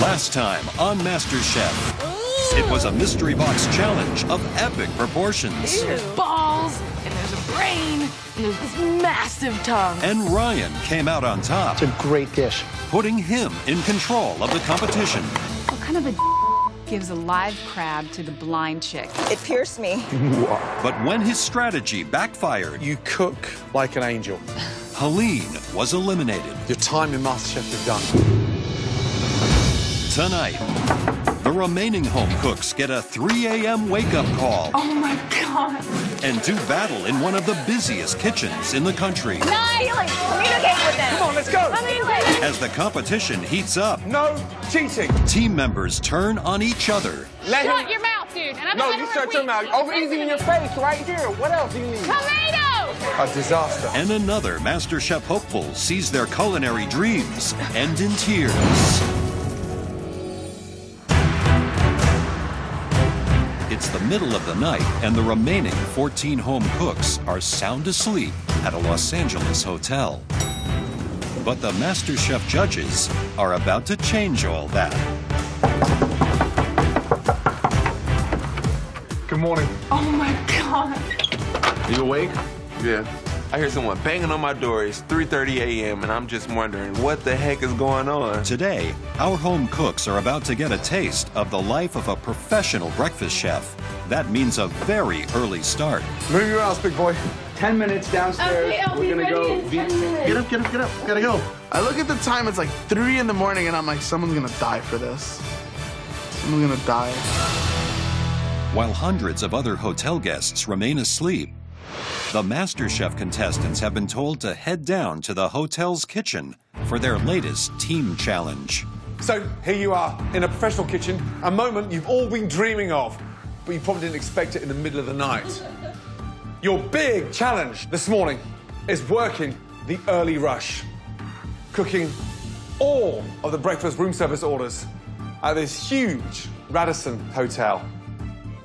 Last time on MasterChef, it was a mystery box challenge of epic proportions. There's balls, and there's a brain, and there's this massive tongue. And Ryan came out on top. It's a great dish. Putting him in control of the competition. What kind of a gives a live crab to the blind chick? It pierced me. But when his strategy backfired, You cook like an angel. Helene was eliminated. Your time in MasterChef is done. Tonight, the remaining home cooks get a 3 a.m. wake-up call Oh my God. and do battle in one of the busiest kitchens in the country. Felix, communicate with them. Come on, let's go. As the competition heats up, No cheating. team members turn on each other. Let Shut him. your mouth, dude. And I'm No, gonna you let shut her your mouth. repeat. Over easy in your face, right here. What else do you need? Tomatoes! A disaster. And another MasterChef hopeful sees their culinary dreams end in tears. It's the middle of the night, and the remaining 14 home cooks are sound asleep at a Los Angeles hotel. But the MasterChef judges are about to change all that. Good morning. Oh my God. You awake? Yeah. I hear someone banging on my door. It's 3:30 a.m. and I'm just wondering what the heck is going on. Today, our home cooks are about to get a taste of the life of a professional breakfast chef. That means a very early start. Move your ass, big boy. 10 minutes downstairs. Okay, I'll We're be gonna ready go. in 10 minutes. Get up, get up, get up. Gotta go. I look at the time, it's like 3 in the morning, and I'm like, someone's gonna die for this. Someone's gonna die. While hundreds of other hotel guests remain asleep, the MasterChef contestants have been told to head down to the hotel's kitchen for their latest team challenge. So here you are in a professional kitchen, a moment you've all been dreaming of, but you probably didn't expect it in the middle of the night. Your big challenge this morning is working the early rush, cooking all of the breakfast room service orders at this huge Radisson hotel.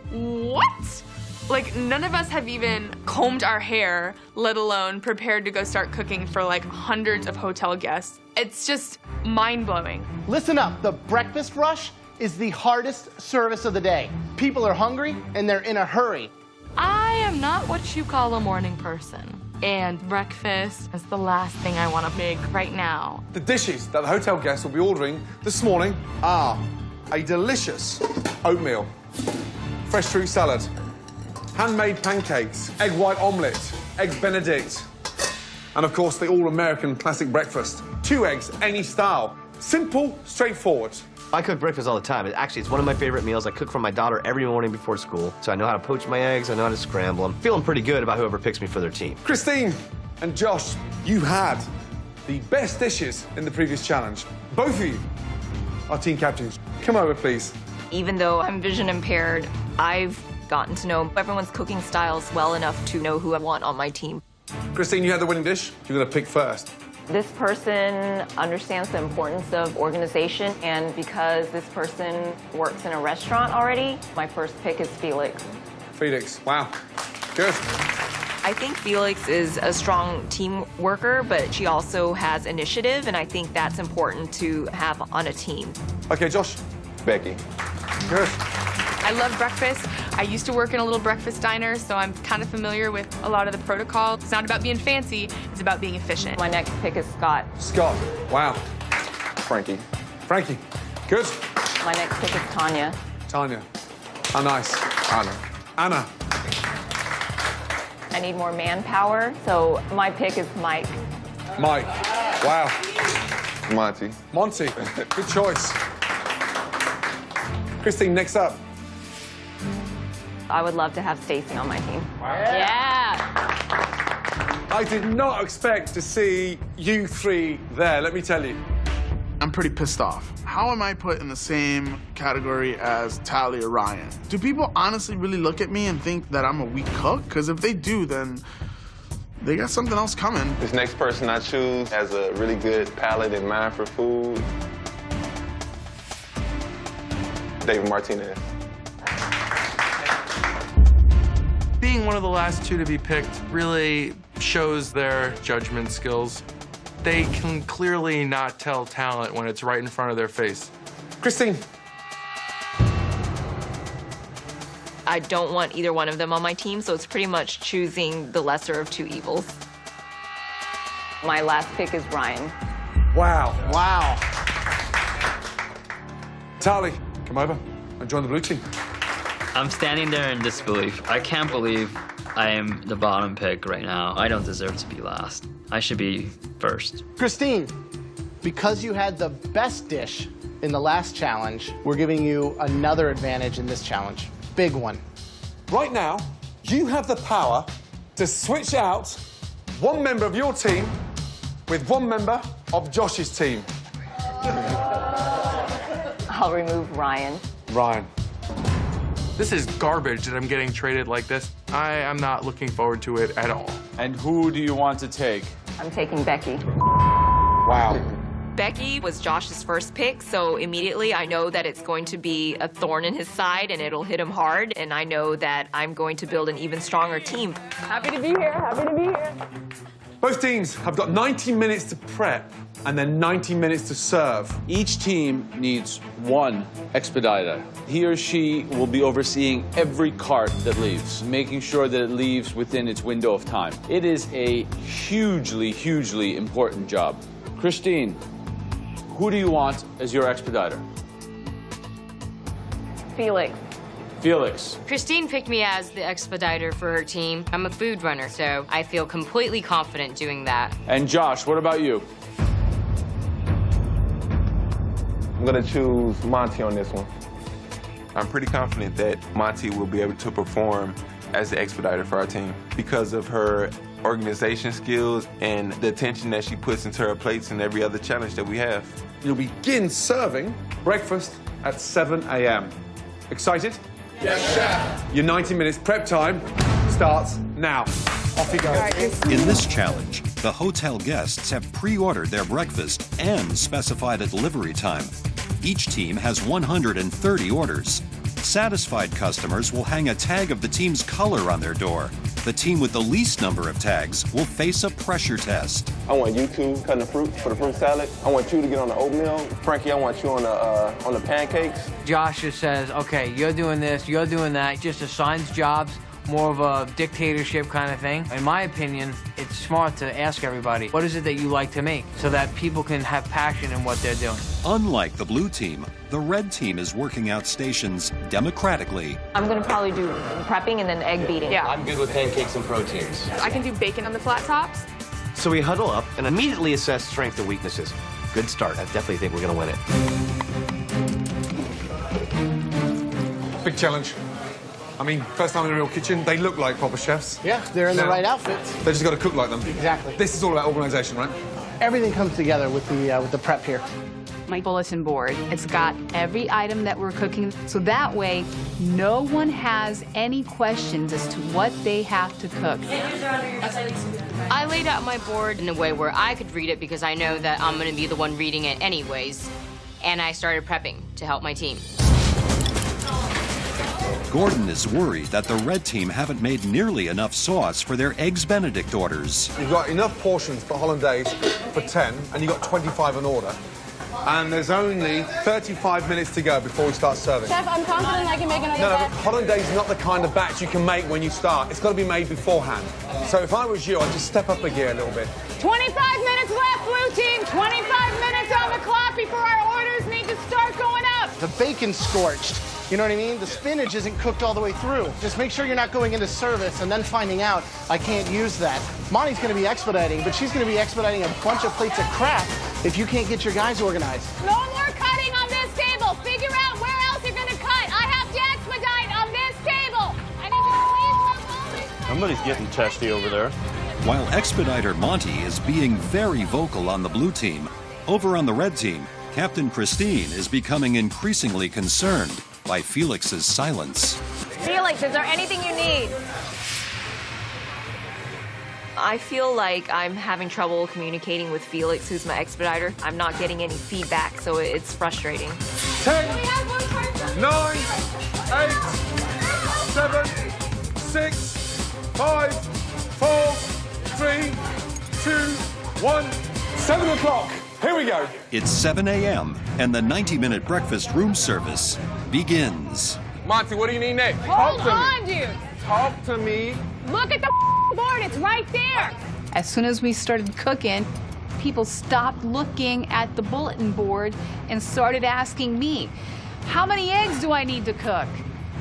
What? Like, none of us have even combed our hair, let alone prepared to go start cooking for like hundreds of hotel guests. It's just mind-blowing. Listen up. The breakfast rush is the hardest service of the day. People are hungry and they're in a hurry. I am not what you call a morning person. And breakfast is the last thing I want to make right now. The dishes that the hotel guests will be ordering this morning are a delicious oatmeal, fresh fruit salad, handmade pancakes, egg white omelette, eggs Benedict, and of course the all-American classic breakfast. 2 eggs, any style. Simple, straightforward. I cook breakfast all the time. It's one of my favorite meals. I cook for my daughter every morning before school. So I know how to poach my eggs, I know how to scramble them. Feeling pretty good about whoever picks me for their team. Christine and Josh, you had the best dishes in the previous challenge. Both of you are team captains. Come over, please. Even though I'm vision impaired, I've gotten to know everyone's cooking styles well enough to know who I want on my team. Christine, you had the winning dish. You're gonna pick first. This person understands the importance of organization, and because this person works in a restaurant already, my first pick is Felix. Felix, wow, good. I think Felix is a strong team worker, but she also has initiative, and I think that's important to have on a team. Okay, Josh. Becky. Good. I love breakfast. I used to work in a little breakfast diner, so I'm kind of familiar with a lot of the protocol. It's not about being fancy, it's about being efficient. My next pick is Scott. Scott, wow. Frankie. Frankie, good. My next pick is Tanya. Tanya, how nice. Anna. Anna, I need more manpower, so my pick is Mike. Mike, wow. Monty. Monty, good choice. Christine, next up. I would love to have Stacy on my team. Yeah! I did not expect to see you three there, let me tell you. I'm pretty pissed off. How am I put in the same category as Tally or Ryan? Do people honestly really look at me and think that I'm a weak cook? Because if they do, then they got something else coming. This next person I choose has a really good palate and mind for food. David Martinez. Being one of the last two to be picked really shows their judgment skills. They can clearly not tell talent when it's right in front of their face. Christine. I don't want either one of them on my team, so it's pretty much choosing the lesser of two evils. My last pick is Ryan. Wow. Wow. Tali, come over and join the blue team. I'm standing there in disbelief. I can't believe I am the bottom pick right now. I don't deserve to be last. I should be first. Christine, because you had the best dish in the last challenge, we're giving you another advantage in this challenge. Big one. Right now, you have the power to switch out one member of your team with one member of Josh's team. I'll remove Ryan. Ryan. This is garbage that I'm getting traded like this. I am not looking forward to it at all. And who do you want to take? I'm taking Becky. Wow. Becky was Josh's first pick, so immediately I know that it's going to be a thorn in his side and it'll hit him hard, and I know that I'm going to build an even stronger team. Happy to be here, happy to be here. Both teams have got 90 minutes to prep and then 90 minutes to serve. Each team needs one expediter. He or she will be overseeing every cart that leaves, making sure that it leaves within its window of time. It is a hugely, hugely important job. Christine, who do you want as your expediter? Felix. Felix. Christine picked me as the expediter for her team. I'm a food runner, so I feel completely confident doing that. And Josh, what about you? I'm gonna choose Monty on this one. I'm pretty confident that Monty will be able to perform as the expediter for our team because of her organization skills and the attention that she puts into her plates and every other challenge that we have. You'll begin serving breakfast at 7 a.m. Excited? Yes, chef. Your 90 minutes prep time starts now. Off you go. In this challenge, the hotel guests have pre-ordered their breakfast and specified a delivery time. Each team has 130 orders. Satisfied customers will hang a tag of the team's color on their door. The team with the least number of tags will face a pressure test. I want you two cutting the fruit for the fruit salad. I want you to get on the oatmeal. Frankie, I want you on the pancakes. Josh just says, okay, you're doing this, you're doing that. Just assigns jobs, more of a dictatorship kind of thing. In my opinion, it's smart to ask everybody, what is it that you like to make? So that people can have passion in what they're doing. Unlike the blue team, the red team is working out stations democratically. I'm gonna probably do prepping and then egg beating. Yeah. I'm good with pancakes and proteins. I can do bacon on the flat tops. So we huddle up and immediately assess strengths and weaknesses. Good start. I definitely think we're going to win it. Big challenge. I mean, first time in a real kitchen, they look like proper chefs. Yeah, they're in the right outfits. They just got to cook like them. Exactly. This is all about organisation, right? Everything comes together with the prep here. My bulletin board, it's got every item that we're cooking, so that way no one has any questions as to what they have to cook. I laid out my board in a way where I could read it because I know that I'm going to be the one reading it anyways. And I started prepping to help my team. Gordon is worried that the red team haven't made nearly enough sauce for their Eggs Benedict orders. You've got enough portions for hollandaise for 10, and you've got 25 an order. And there's only 35 minutes to go before we start serving. Chef, I'm confident I can make another No, batch. hollandaise is not the kind of batch you can make when you start. It's got to be made beforehand. So if I was you, I'd just step up a gear a little bit. 25 minutes left, blue team. 25 minutes on the clock before our orders need to start going out. The bacon's scorched. You know what I mean? The spinach isn't cooked all the way through. Just make sure you're not going into service and then finding out I can't use that. Monty's going to be expediting, but she's going to be expediting a bunch of plates of crap if you can't get your guys organized. No more cutting on this table. Figure out where else you're going to cut. I have to expedite on this table. I need you to please move. Somebody's getting testy over there. While Expediter Monty is being very vocal on the blue team, over on the red team, Captain Christine is becoming increasingly concerned by Felix's silence. Felix, is there anything you need? I feel like I'm having trouble communicating with Felix, who's my expediter. I'm not getting any feedback, so it's frustrating. 10, 9, 8, 7, 6, 5, 4, 3, 2, 1. 7 o'clock. Here we go. It's 7 a.m. and the 90-minute breakfast room service begins. Monty, what do you need next? Hold on, dude. Talk to me. Look at the board. It's right there. As soon as we started cooking, people stopped looking at the bulletin board and started asking me, how many eggs do I need to cook?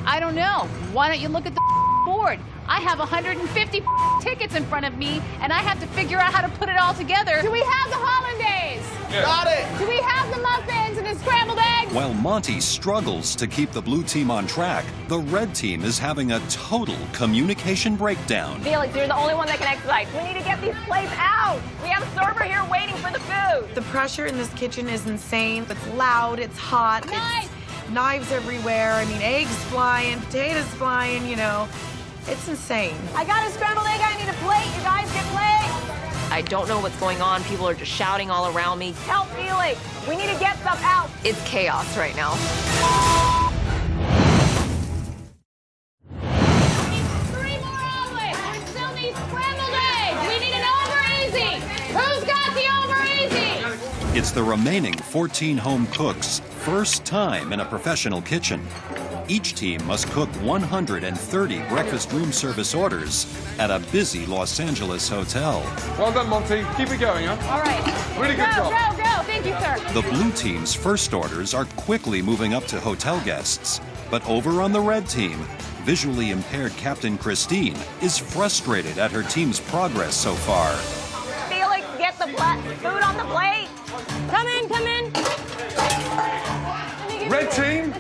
I don't know. Why don't you look at the board? I have 150 tickets in front of me, and I have to figure out how to put it all together. Do we have the hollandaise? Yeah. Got it. Do we have the muffins and the scrambled eggs? While Monty struggles to keep the blue team on track, the red team is having a total communication breakdown. Felix, you're the only one that can expedite. We need to get these plates out. We have a server here waiting for the food. The pressure in this kitchen is insane. It's loud, it's hot, it's knives everywhere. I mean, eggs flying, potatoes flying, you know. It's insane. I got a scrambled egg. I need a plate. You guys get plates. I don't know what's going on. People are just shouting all around me. Help, Felix. We need to get stuff out. It's chaos right now. Three more omelets. We still need scrambled eggs. We need an over easy. Who's got the over easy? It's the remaining 14 home cooks' first time in a professional kitchen. Each team must cook 130 breakfast room service orders at a busy Los Angeles hotel. Well done, Monty. Keep it going, huh? All right. Really good job. Go, go. Thank you, sir. The blue team's first orders are quickly moving up to hotel guests. But over on the red team, visually impaired Captain Christine is frustrated at her team's progress so far. Felix, get the food on the plate. Come in, come in. Red team,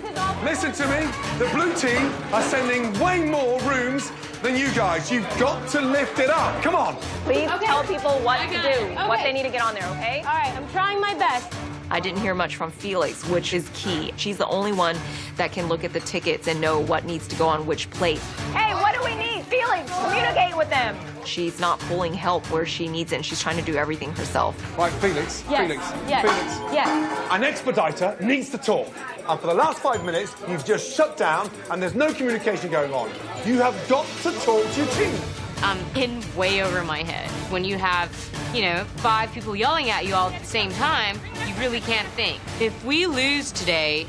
listen to me. The blue team are sending way more rooms than you guys. You've got to lift it up. Come on. Please tell people what to do, what they need to get on there, okay? All right, I'm trying my best. I didn't hear much from Felix, which is key. She's the only one that can look at the tickets and know what needs to go on which plate. Hey, what do we need? Felix, communicate with them. She's not pulling help where she needs it, and she's trying to do everything herself. Right, Felix. Yes. Felix. Yes. Felix. Yes. An expediter needs to talk. And for the last 5 minutes, you've just shut down and there's no communication going on. You have got to talk to your team. I'm in way over my head. When you have, 5 people yelling at you all at the same time, you really can't think. If we lose today,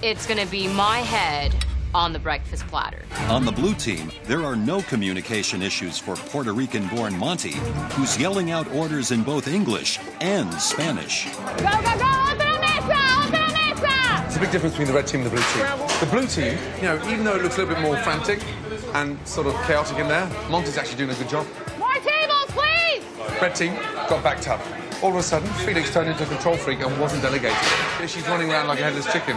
it's gonna be my head on the breakfast platter. On the blue team, there are no communication issues for Puerto Rican-born Monty, who's yelling out orders in both English and Spanish. Go, go, go. Open a mesa. Open a mesa. It's a big difference between the red team and the blue team. The blue team, even though it looks a little bit more frantic and sort of chaotic in there, Monty's actually doing a good job. More tables, please. Red team got backed up. All of a sudden, Felix turned into a control freak and wasn't delegated. She's running around like a headless chicken.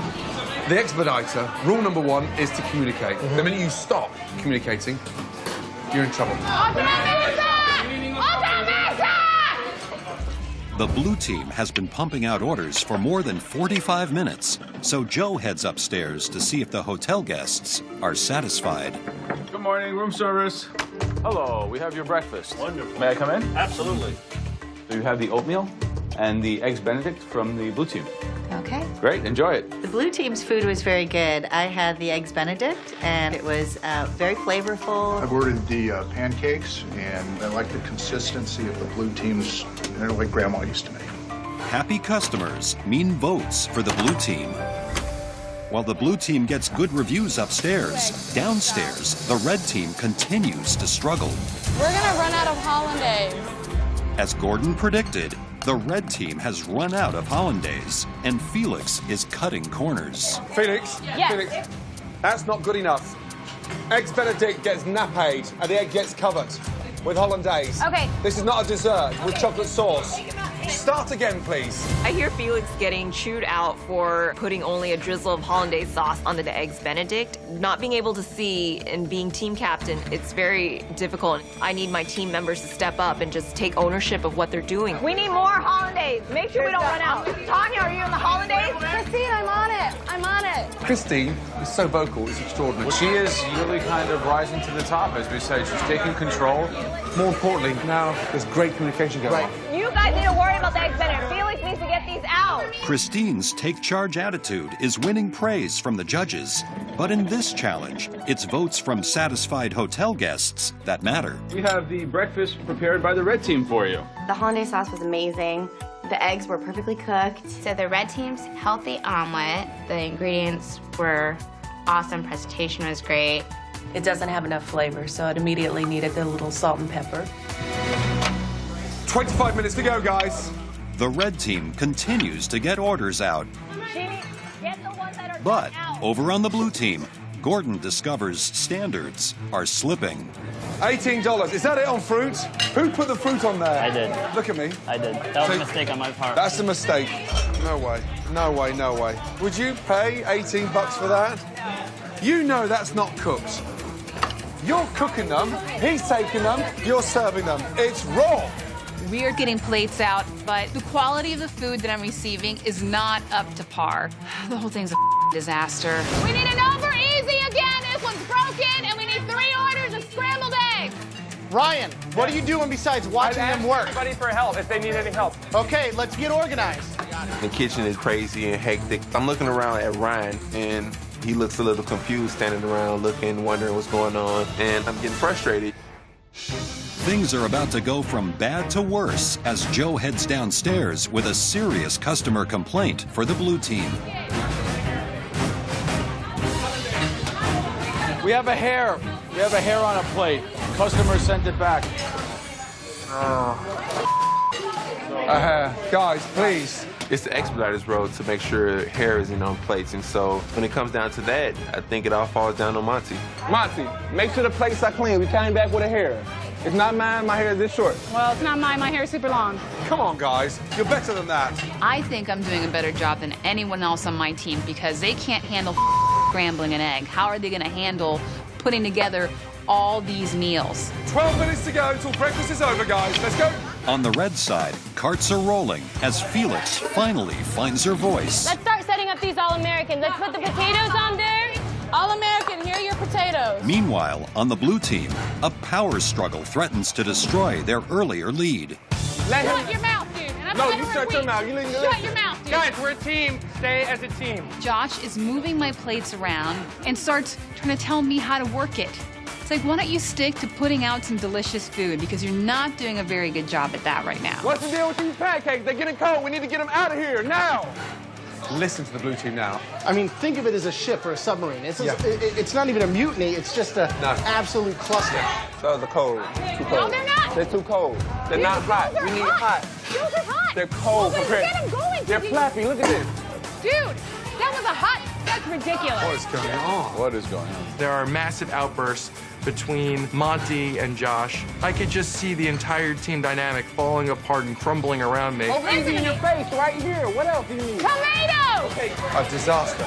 The expediter, rule number 1 is to communicate. The minute you stop communicating, you're in trouble. Open a mesa. Open a mesa. The blue team has been pumping out orders for more than 45 minutes, so Joe heads upstairs to see if the hotel guests are satisfied. Good morning, room service. Hello, we have your breakfast. Wonderful. May I come in? Absolutely. So you have the oatmeal and the eggs Benedict from the blue team. Okay. Great, enjoy it. The blue team's food was very good. I had the eggs Benedict, and it was very flavorful. I've ordered the pancakes, and I like the consistency of the blue team's, they're like Grandma used to make. Happy customers mean votes for the blue team. While the blue team gets good reviews upstairs, downstairs, the red team continues to struggle. We're gonna run out of hollandaise. As Gordon predicted, the red team has run out of hollandaise, and Felix is cutting corners. Felix, Yes. Felix, that's not good enough. Eggs Benedict gets nappade, and the egg gets covered with hollandaise. Okay. This is not a dessert with chocolate sauce. Start again, please. I hear Felix getting chewed out for putting only a drizzle of hollandaise sauce on the eggs Benedict. Not being able to see and being team captain, it's very difficult. I need my team members to step up and just take ownership of what they're doing. We need more hollandaise. Make sure we don't run out. Tanya, are you in the hollandaise? Christine, I'm on it. I'm on it. Christine is so vocal, it's extraordinary. She is really kind of rising to the top, as we say. She's taking control. More importantly, now there's great communication going on. You guys need to worry about the eggs Benedict. Felix needs to get these out. Christine's take-charge attitude is winning praise from the judges. But in this challenge, it's votes from satisfied hotel guests that matter. We have the breakfast prepared by the red team for you. The hollandaise sauce was amazing. The eggs were perfectly cooked. So the red team's healthy omelet. The ingredients were awesome. Presentation was great. It doesn't have enough flavor, so it immediately needed a little salt and pepper. 25 minutes to go, guys. The red team continues to get orders out. But over on the blue team, Gordon discovers standards are slipping. $18. Is that it on fruit? Who put the fruit on there? I did. Look at me. I did. That was a mistake on my part. That's a mistake. No way. No way, no way. Would you pay $18 for that? You know that's not cooked. You're cooking them, he's taking them, you're serving them. It's raw. We are getting plates out, but the quality of the food that I'm receiving is not up to par. The whole thing's a disaster. We need an over easy again. This one's broken, and we need 3 orders of scrambled eggs. Ryan, what are you doing besides watching them work? Everybody for help if they need any help. Okay, let's get organized. The kitchen is crazy and hectic. I'm looking around at Ryan, and he looks a little confused, standing around looking, wondering what's going on, and I'm getting frustrated. Things are about to go from bad to worse as Joe heads downstairs with a serious customer complaint for the blue team. We have a hair. We have a hair on a plate. Customer sent it back. Guys, please. It's the expediter's role to make sure hair isn't on plates, and so when it comes down to that, I think it all falls down on Monty. Monty, make sure the plates are clean. We came back with a hair. It's not mine. My hair is this short. Well, it's not mine. My hair is super long. Come on, guys. You're better than that. I think I'm doing a better job than anyone else on my team because they can't handle scrambling an egg. How are they going to handle putting together all these meals? 12 minutes to go until breakfast is over, guys. Let's go. On the red side, carts are rolling as Felix finally finds her voice. Let's start setting up these All-Americans. Let's put the potatoes on there. All-American, here are your potatoes. Meanwhile, on the blue team, a power struggle threatens to destroy their earlier lead. Shut your mouth, dude. And I'm No, gonna you let shut her your weep. mouth. You leave Shut your mouth, dude. Guys, we're a team. Stay as a team. Josh is moving my plates around and starts trying to tell me how to work it. It's like, why don't you stick to putting out some delicious food because you're not doing a very good job at that right now. What's the deal with these pancakes? They're getting cold. We need to get them out of here now. Listen to the blue team now. I mean, think of it as a ship or a submarine. It's not even a mutiny. It's just an absolute cluster. Those are cold. Too cold. No, they're not. They're too cold. They're Dude, not those hot. are We need hot. hot. Those are hot. They're cold. Well, then compared- get 'em going. They're flappy. Look at this. Dude, that was a hot. That's ridiculous. What is going on? What is going on? There are massive outbursts between Monty and Josh. I could just see the entire team dynamic falling apart and crumbling around me. Over easy in your face, right here. What else do you need? Tomato! Okay. A disaster.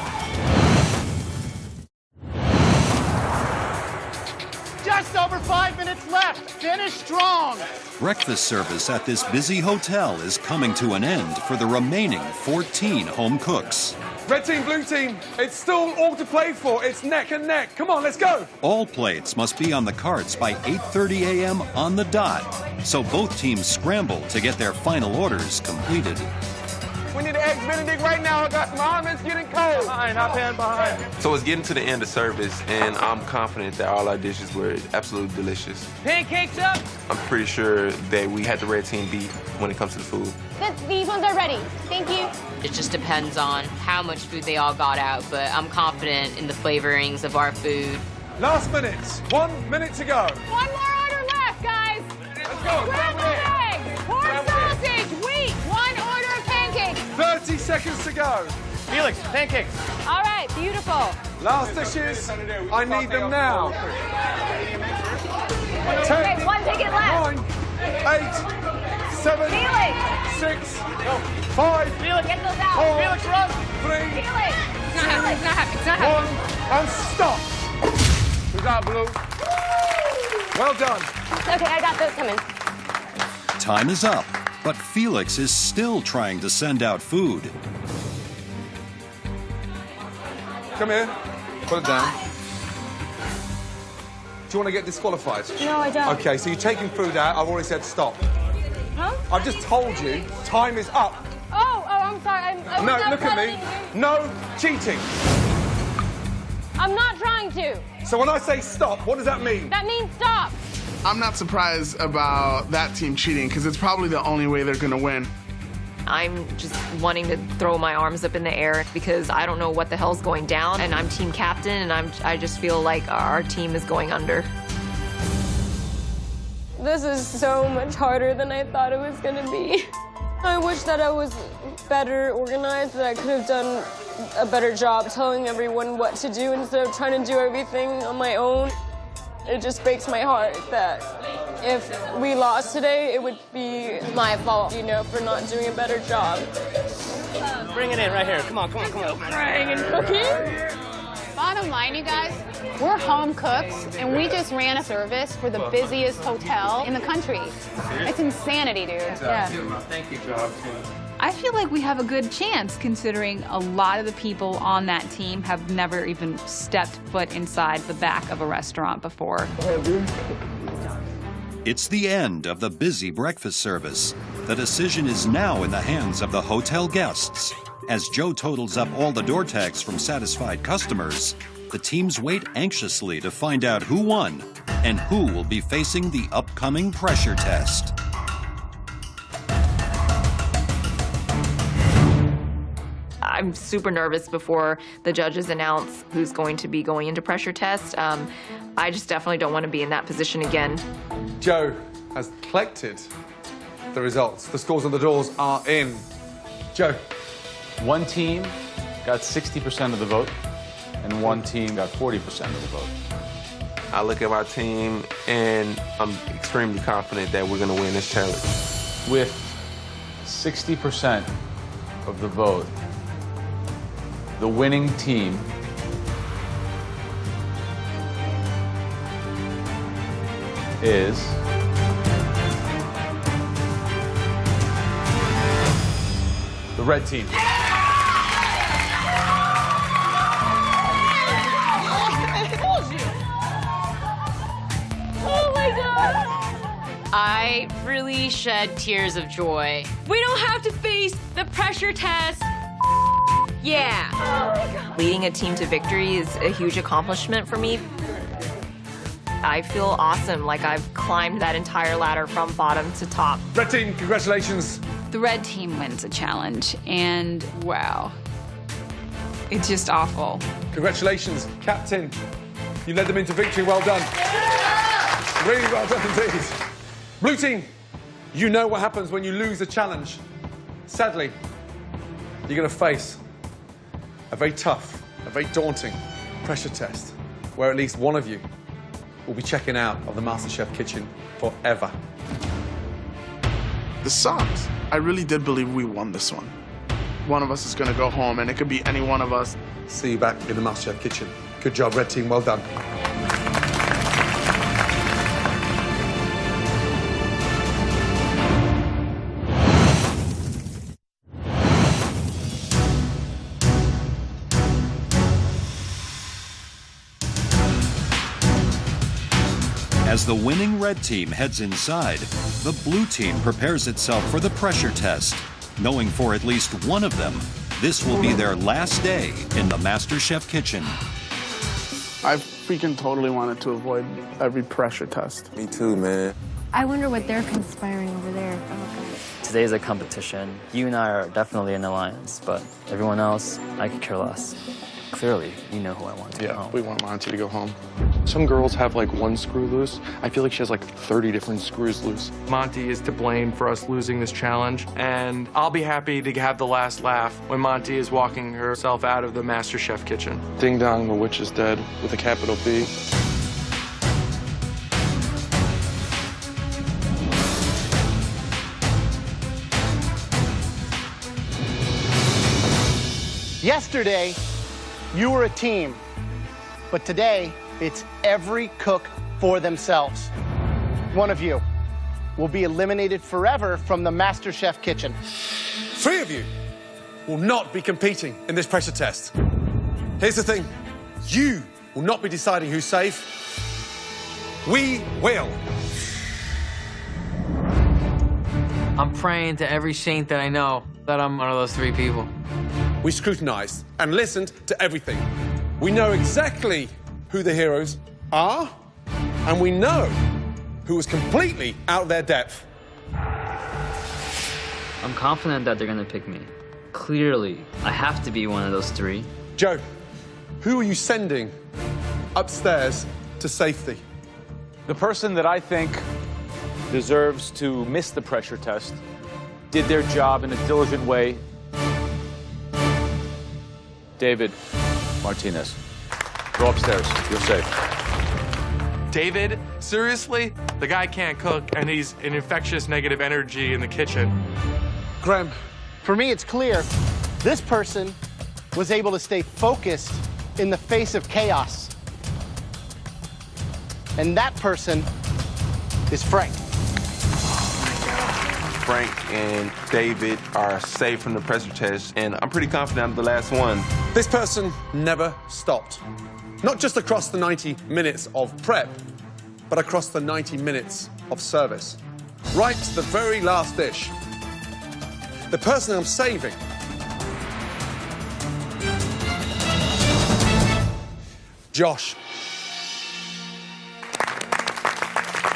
Just over 5 minutes left. Finish strong. Breakfast service at this busy hotel is coming to an end for the remaining 14 home cooks. Red team, blue team, it's still all to play for. It's neck and neck. Come on, let's go. All plates must be on the carts by 8:30 a.m. on the dot, so both teams scramble to get their final orders completed. We need an eggs Benedict right now. I got some almonds getting cold. Behind, hop in behind. So it's getting to the end of service, and I'm confident that all our dishes were absolutely delicious. Pancakes up. I'm pretty sure that we had the red team beat when it comes to the food. These ones are ready. Thank you. It just depends on how much food they all got out, but I'm confident in the flavorings of our food. Last minutes. 1 minute to go. One more order left, guys. Let's go. Scrambled eggs, pork sausage, wheat. One order of pancakes. 30 seconds to go. Felix, pancakes. All right, beautiful. Last dishes. I need them now. 10, Okay, one ticket left. 9, 8, 7, Felix. 6, 5, Felix, get those out. 4, Felix, run. 3, Felix. It's not happening. It's not happening. It's not 1, happening. and stop. We got blue. Well done. Okay, I got those coming. Time is up, but Felix is still trying to send out food. Come here. Put it down. Do you want to get disqualified? No, I don't. Okay, so you're taking food out. I've already said stop. Huh? I've just told you time is up. Oh, I'm sorry. I No, was not look at me. following you. No cheating. I'm not trying to. So when I say stop, what does that mean? That means stop. I'm not surprised about that team cheating because it's probably the only way they're going to win. I'm just wanting to throw my arms up in the air because I don't know what the hell's going down, and I'm team captain, and I just feel like our team is going under. This is so much harder than I thought it was gonna be. I wish that I was better organized, that I could have done a better job telling everyone what to do instead of trying to do everything on my own. It just breaks my heart that if we lost today, it would be my fault, you know, for not doing a better job. Bring it in right here. Come on, come on, come on. Crying and cooking. Bottom line, you guys, we're home cooks, and we just ran a service for the busiest hotel in the country. It's insanity, dude. Yeah. Thank you, Job. I feel like we have a good chance, considering a lot of the people on that team have never even stepped foot inside the back of a restaurant before. It's the end of the busy breakfast service. The decision is now in the hands of the hotel guests. As Joe totals up all the door tags from satisfied customers, the teams wait anxiously to find out who won and who will be facing the upcoming pressure test. I'm super nervous before the judges announce who's going to be going into pressure test. I just definitely don't want to be in that position again. Joe has collected the results. The scores on the doors are in. Joe. One team got 60% of the vote, and one team got 40% of the vote. I look at my team, and I'm extremely confident that we're going to win this challenge. With 60% of the vote, the winning team is the red team. Oh my God! I really shed tears of joy. We don't have to face the pressure test. Yeah. Oh my God. Leading a team to victory is a huge accomplishment for me. I feel awesome, like I've climbed that entire ladder from bottom to top. Red team, congratulations. The red team wins a challenge, and wow, it's just awful. Congratulations, Captain. You led them into victory. Well done. Yeah! Really well done indeed. Blue team, you know what happens when you lose a challenge. Sadly, you're going to face a very tough, a very daunting pressure test where at least one of you will be checking out of the Masterchef kitchen forever. This sucks. I really did believe we won this one. One of us is gonna go home, and it could be any one of us. See you back in the Masterchef kitchen. Good job, red team, well done. As the winning red team heads inside, the blue team prepares itself for the pressure test, knowing for at least one of them, this will be their last day in the Masterchef kitchen. I freaking totally wanted to avoid every pressure test. Me too, man. I wonder what they're conspiring over there. Today's a competition. You and I are definitely an alliance, but everyone else, I could care less. Clearly, you know who I want to go home. We want Monty to go home. Some girls have like one screw loose. I feel like she has like 30 different screws loose. Monty is to blame for us losing this challenge, and I'll be happy to have the last laugh when Monty is walking herself out of the MasterChef kitchen. Ding dong, the witch is dead with a capital B. Yesterday, you were a team, but today, it's every cook for themselves. One of you will be eliminated forever from the MasterChef kitchen. 3 of you will not be competing in this pressure test. Here's the thing, you will not be deciding who's safe. We will. I'm praying to every saint that I know that I'm one of those 3 people. We scrutinized and listened to everything. We know exactly who the heroes are, and we know who was completely out of their depth. I'm confident that they're gonna pick me. Clearly, I have to be one of those 3. Joe, who are you sending upstairs to safety? The person that I think deserves to miss the pressure test did their job in a diligent way. David Martinez. Go upstairs. You're safe. David, seriously? The guy can't cook, and he's an infectious negative energy in the kitchen. Graham. For me, it's clear this person was able to stay focused in the face of chaos. And that person is Frank. Frank and David are safe from the pressure test, and I'm pretty confident I'm the last one. This person never stopped. Not just across the 90 minutes of prep, but across the 90 minutes of service. Right to the very last dish. The person I'm saving Josh.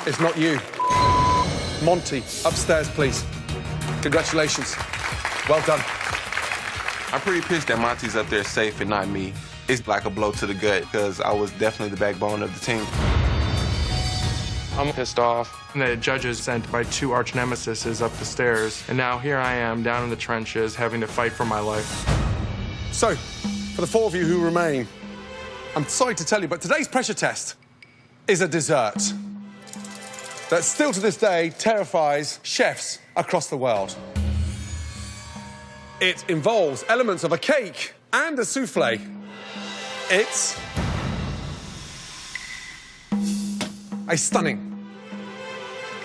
It's not you. Monty, upstairs, please. Congratulations. Well done. I'm pretty pissed that Monty's up there safe and not me. It's like a blow to the gut because I was definitely the backbone of the team. I'm pissed off. The judges sent my 2 arch nemesis up the stairs, and now here I am down in the trenches having to fight for my life. So, for the 4 of you who remain, I'm sorry to tell you, but today's pressure test is a dessert that still to this day terrifies chefs across the world. It involves elements of a cake and a souffle. It's a stunning,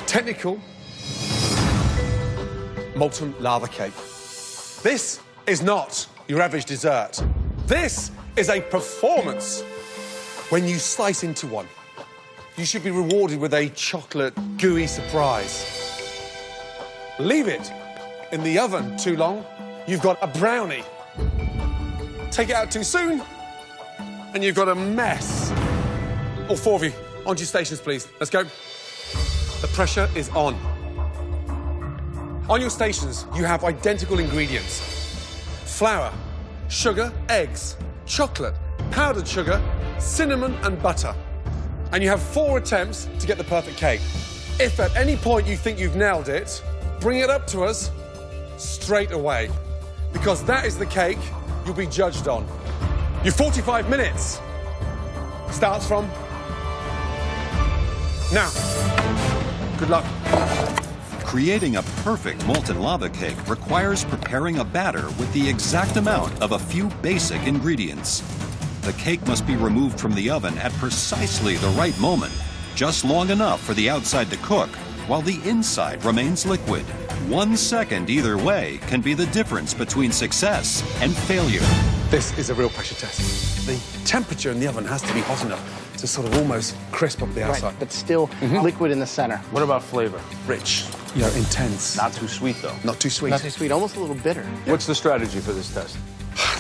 technical, molten lava cake. This is not your average dessert. This is a performance. When you slice into one, you should be rewarded with a chocolate, gooey surprise. Leave it in the oven too long, you've got a brownie. Take it out too soon, and you've got a mess. All 4 of you, onto your stations, please. Let's go. The pressure is on. On your stations, you have identical ingredients. Flour, sugar, eggs, chocolate, powdered sugar, cinnamon, and butter. And you have 4 attempts to get the perfect cake. If at any point you think you've nailed it, bring it up to us straight away, because that is the cake you'll be judged on. Your 45 minutes starts from now. Good luck. Creating a perfect molten lava cake requires preparing a batter with the exact amount of a few basic ingredients. The cake must be removed from the oven at precisely the right moment, just long enough for the outside to cook, while the inside remains liquid. 1 second either way can be the difference between success and failure. This is a real pressure test. The temperature in the oven has to be hot enough to sort of almost crisp up the outside. Right, but still liquid in the center. What about flavor? Rich, intense. Not too sweet, though. Not too sweet. Not too sweet, almost a little bitter. What's the strategy for this test?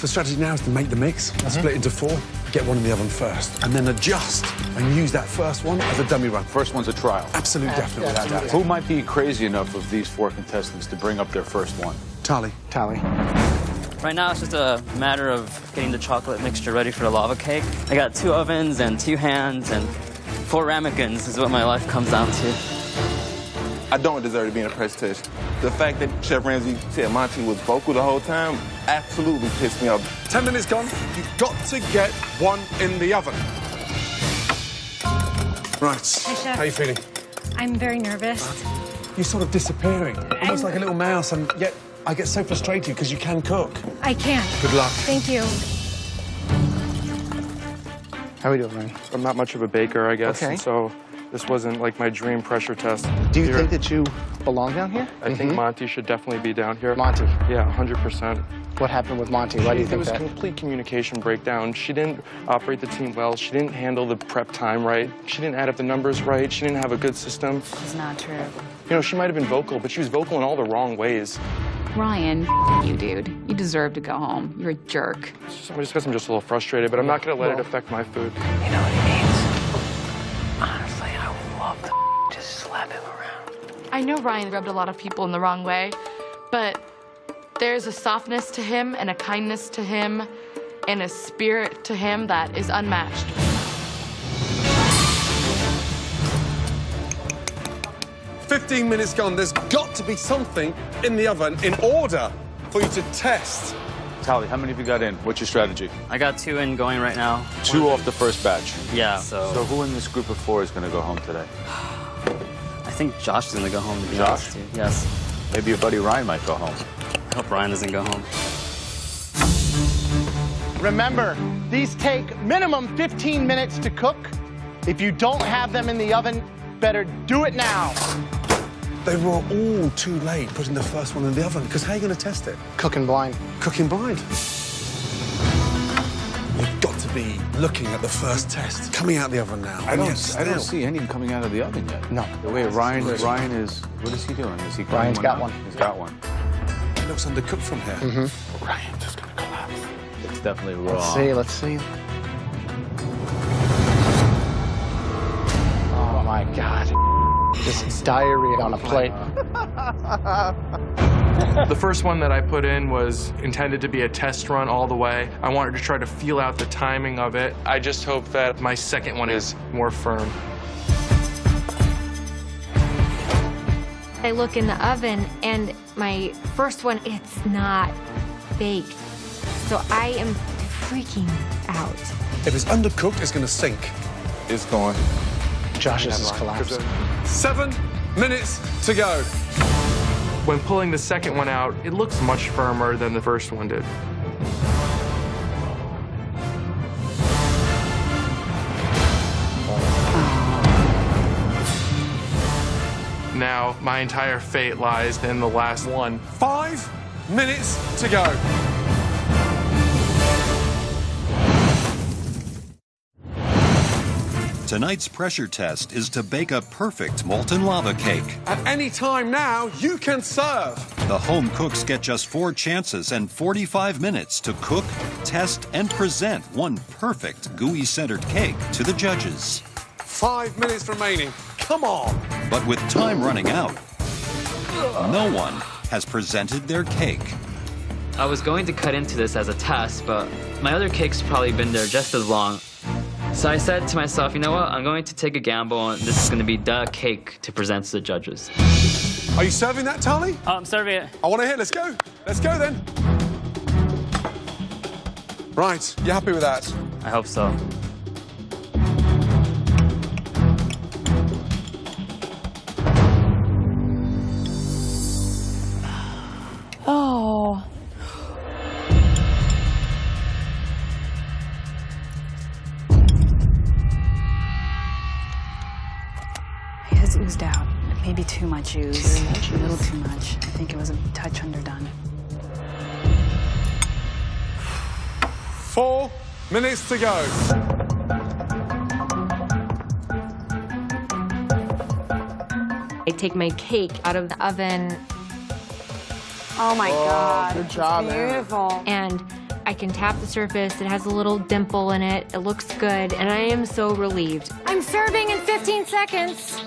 The strategy now is to make the mix, split into 4, get one in the oven first, and then adjust and use that first one as a dummy run. First one's a trial. Absolute, definitely. Without doubt. Who might be crazy enough of these 4 contestants to bring up their first one? Tally. Right now, it's just a matter of getting the chocolate mixture ready for the lava cake. I got 2 ovens and 2 hands and 4 ramekins is what my life comes down to. I don't deserve to be in a press test. The fact that Chef Ramsay said Monty was vocal the whole time absolutely pissed me off. 10 minutes gone. You've got to get one in the oven. Right. Hi, Chef. How are you feeling? I'm very nervous. You're sort of disappearing, almost like a little mouse, and yet I get so frustrated because you can cook. I can. Good luck. Thank you. How are we doing, Ryan? I'm not much of a baker, I guess, Okay. and so this wasn't like my dream pressure test. Do you think that you belong down here? I think Monty should definitely be down here. Monty? Yeah, 100%. What happened with Monty? Why do you think that? There was a complete communication breakdown. She didn't operate the team well. She didn't handle the prep time right. She didn't add up the numbers right. She didn't have a good system. It's not true. She might have been vocal, but she was vocal in all the wrong ways. Ryan, you dude. You deserve to go home. You're a jerk. I just guess I'm just a little frustrated, but I'm not going to let it affect my food. You know what he needs? Honestly, I would love to just slap him around. I know Ryan rubbed a lot of people in the wrong way, but there's a softness to him and a kindness to him and a spirit to him that is unmatched. "15 minutes gone. There's got to be something in the oven in order for you to test." Tally, how many have you got in? What's your strategy? I got 2 in going right now. 2 off the first batch. Yeah, So who in this group of 4 is going to go home today? I think Josh is going to go home, to be Josh? honest with you. Yes. Maybe your buddy Ryan might go home. I hope Ryan doesn't go home. Remember, these take minimum 15 minutes to cook. If you don't have them in the oven, better do it now. They were all too late putting the first one in the oven, because how are you going to test it? Cooking blind. Cooking blind. You've got to be looking at the first test coming out of the oven now. I don't see any coming out of the oven yet. No. Wait, Ryan is, what is he doing? Is he cooking Ryan's got one. He's got one. It looks undercooked from here. Mm-hmm. Ryan's just going to collapse. It's definitely raw. Let's see. Oh my God. Just diarrhea on a plate. The first one that I put in was intended to be a test run all the way. I wanted to try to feel out the timing of it. I just hope that my second one is more firm. I look in the oven and my first one, it's not baked. So I am freaking out. If it's undercooked, it's going to sink. It's going. Josh's is collapsed. 7 minutes to go. When pulling the second one out, it looks much firmer than the first one did. Now, my entire fate lies in the last one. 5 minutes to go. Tonight's pressure test is to bake a perfect molten lava cake. At any time now, you can serve. The home cooks get just 4 chances and 45 minutes to cook, test, and present one perfect gooey-centered cake to the judges. 5 minutes remaining. Come on. But with time running out, no one has presented their cake. I was going to cut into this as a test, but my other cake's probably been there just as long. So I said to myself, you know what? I'm going to take a gamble, and this is going to be the cake to present to the judges. Are you serving that, Tally? I'm serving it. I want to hear. Let's go. Let's go then. Right. You happy with that? I hope so. Oh. His oozed out. Maybe too much ooze. A little too much. I think it was a touch underdone. 4 minutes to go. I take my cake out of the oven. Oh my God. Good job, man. Beautiful. And I can tap the surface. It has a little dimple in it. It looks good, and I am so relieved. I'm serving in 15 seconds.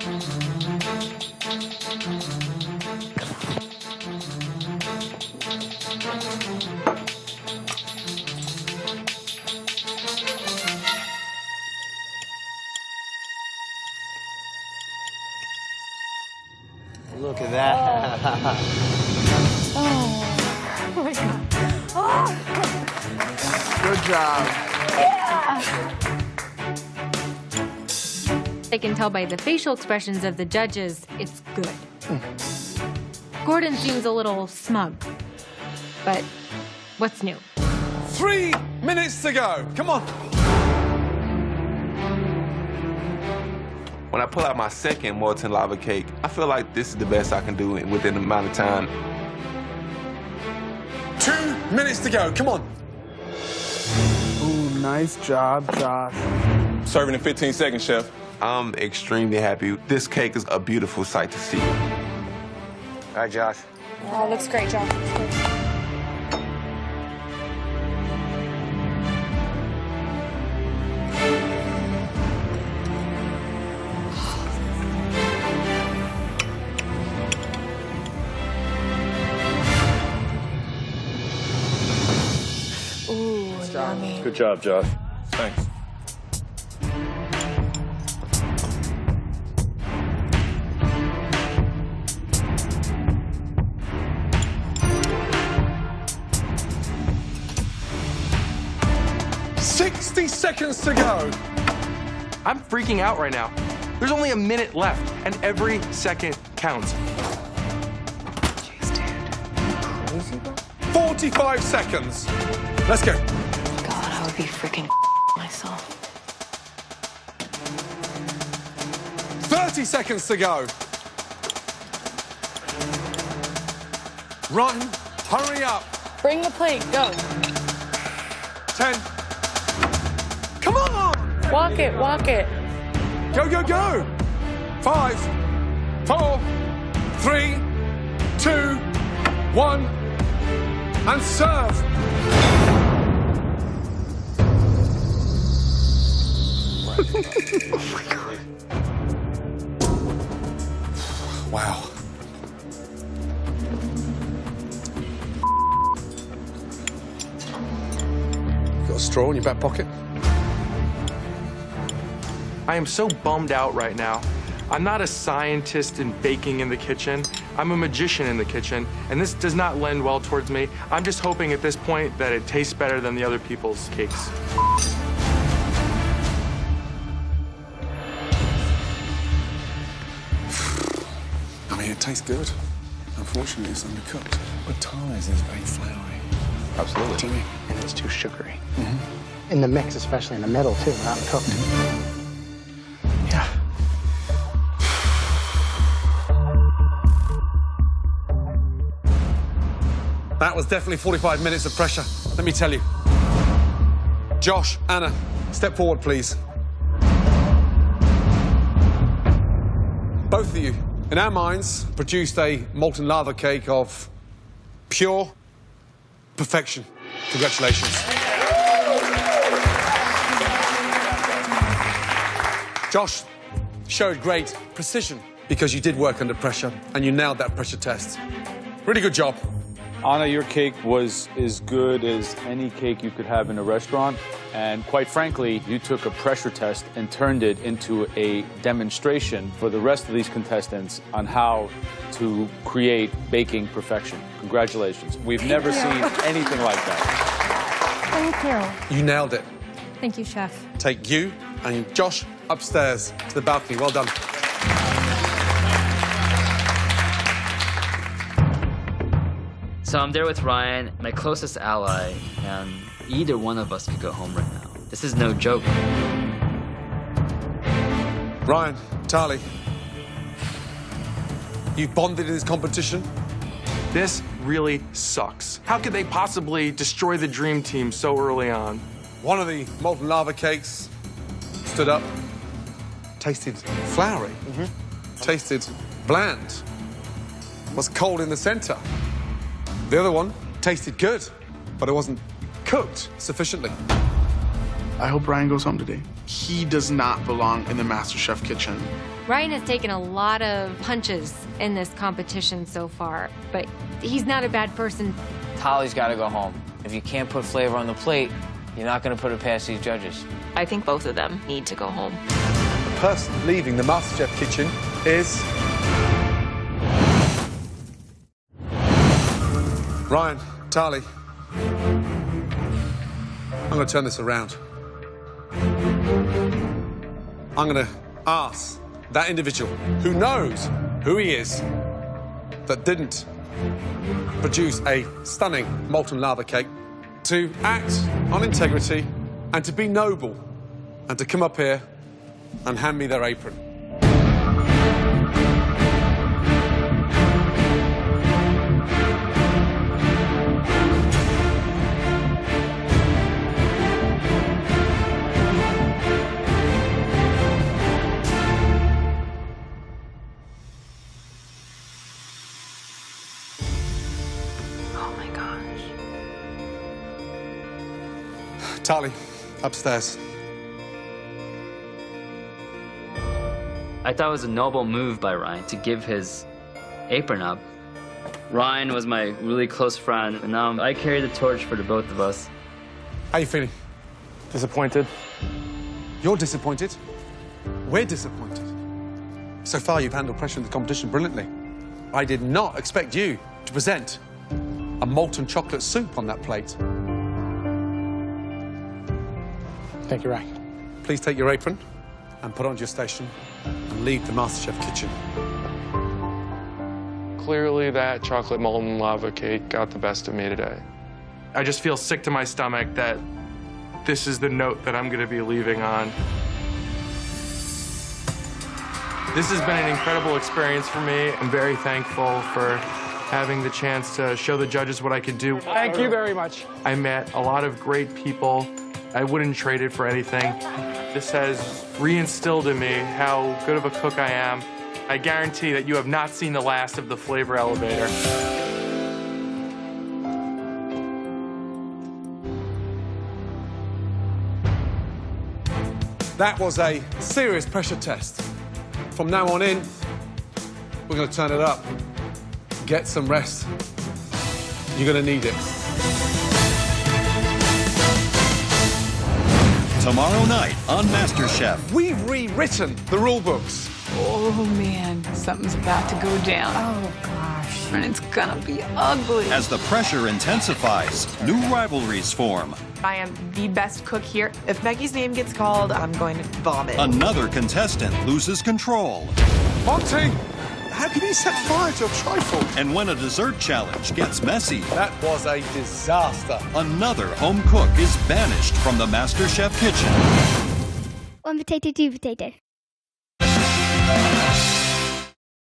Look at that. Oh my God. Oh. Good job. I can tell by the facial expressions of the judges, it's good. Gordon seems a little smug, but what's new? 3 minutes to go. Come on. When I pull out my second molten lava cake, I feel like this is the best I can do within the amount of time. 2 minutes to go. Come on. Ooh, nice job, Josh. Serving in 15 seconds, Chef. I'm extremely happy. This cake is a beautiful sight to see. All right, Josh. Oh, looks great, Josh. Looks great. for me. Good job, Josh. Thanks. Seconds to go. I'm freaking out right now. There's only a minute left, and every second counts. Jeez, dude. Crazy, bro? 45 seconds. Let's go. God, I would be freaking myself. 30 seconds to go. Run. Hurry up. Bring the plate. Go. 10. Come on! Walk it. Walk it. Go, go, go! 5, 4, 3, 2, 1, and serve. Oh my God. Wow. Got a straw in your back pocket? I am so bummed out right now. I'm not a scientist in baking in the kitchen. I'm a magician in the kitchen, and this does not lend well towards me. I'm just hoping at this point that it tastes better than the other people's cakes. I mean, it tastes good. Unfortunately, it's undercooked. But Thai's is very floury. Absolutely. And it's too sugary. In the mix, especially in the middle, too, not cooked. Yeah. That was definitely 45 minutes of pressure, let me tell you. Josh, Anna, step forward, please. Both of you, in our minds, produced a molten lava cake of pure perfection. Congratulations. Josh showed great precision because you did work under pressure and you nailed that pressure test. Really good job. Anna, your cake was as good as any cake you could have in a restaurant. And quite frankly, you took a pressure test and turned it into a demonstration for the rest of these contestants on how to create baking perfection. Congratulations. We've never seen anything like that. Thank you. You nailed it. Thank you, Chef. Take you and Josh upstairs to the balcony. Well done. So I'm there with Ryan, my closest ally, and either one of us could go home right now. This is no joke. Ryan, Tali, you've bonded in this competition. This really sucks. How could they possibly destroy the dream team so early on? One of the molten lava cakes stood up, tasted floury, tasted bland, was cold in the center. The other one tasted good, but it wasn't cooked sufficiently. I hope Ryan goes home today. He does not belong in the Masterchef kitchen. Ryan has taken a lot of punches in this competition so far, but he's not a bad person. Tali's got to go home. If you can't put flavor on the plate, you're not going to put it past these judges. I think both of them need to go home. The person leaving the Masterchef kitchen is Ryan, Tali. I'm going to turn this around. I'm going to ask that individual who knows who he is that didn't produce a stunning molten lava cake to act on integrity and to be noble and to come up here and hand me their apron. Tali, upstairs. I thought it was a noble move by Ryan to give his apron up. Ryan was my really close friend, and now I carry the torch for the both of us. How you feeling? Disappointed. You're disappointed. We're disappointed. So far, you've handled pressure in the competition brilliantly. I did not expect you to present a molten chocolate soup on that plate. Thank you, Ray. Please take your apron and put it onto your station and leave the MasterChef kitchen. Clearly, that chocolate molten lava cake got the best of me today. I just feel sick to my stomach that this is the note that I'm going to be leaving on. This has been an incredible experience for me. I'm very thankful for having the chance to show the judges what I could do. Thank you very much. I met a lot of great people. I wouldn't trade it for anything. This has reinstilled in me how good of a cook I am. I guarantee that you have not seen the last of the flavor elevator. That was a serious pressure test. From now on in, we're going to turn it up. Get some rest. You're going to need it. Tomorrow night on MasterChef. We've rewritten the rule books. Oh, man, something's about to go down. Oh, gosh. And it's gonna be ugly. As the pressure intensifies, new rivalries form. I am the best cook here. If Becky's name gets called, I'm going to vomit. Another contestant loses control. Monty, how can you set fire to a trifle? And when a dessert challenge gets messy, that was a disaster. Another home cook is banished from the MasterChef kitchen. One potato, two potato.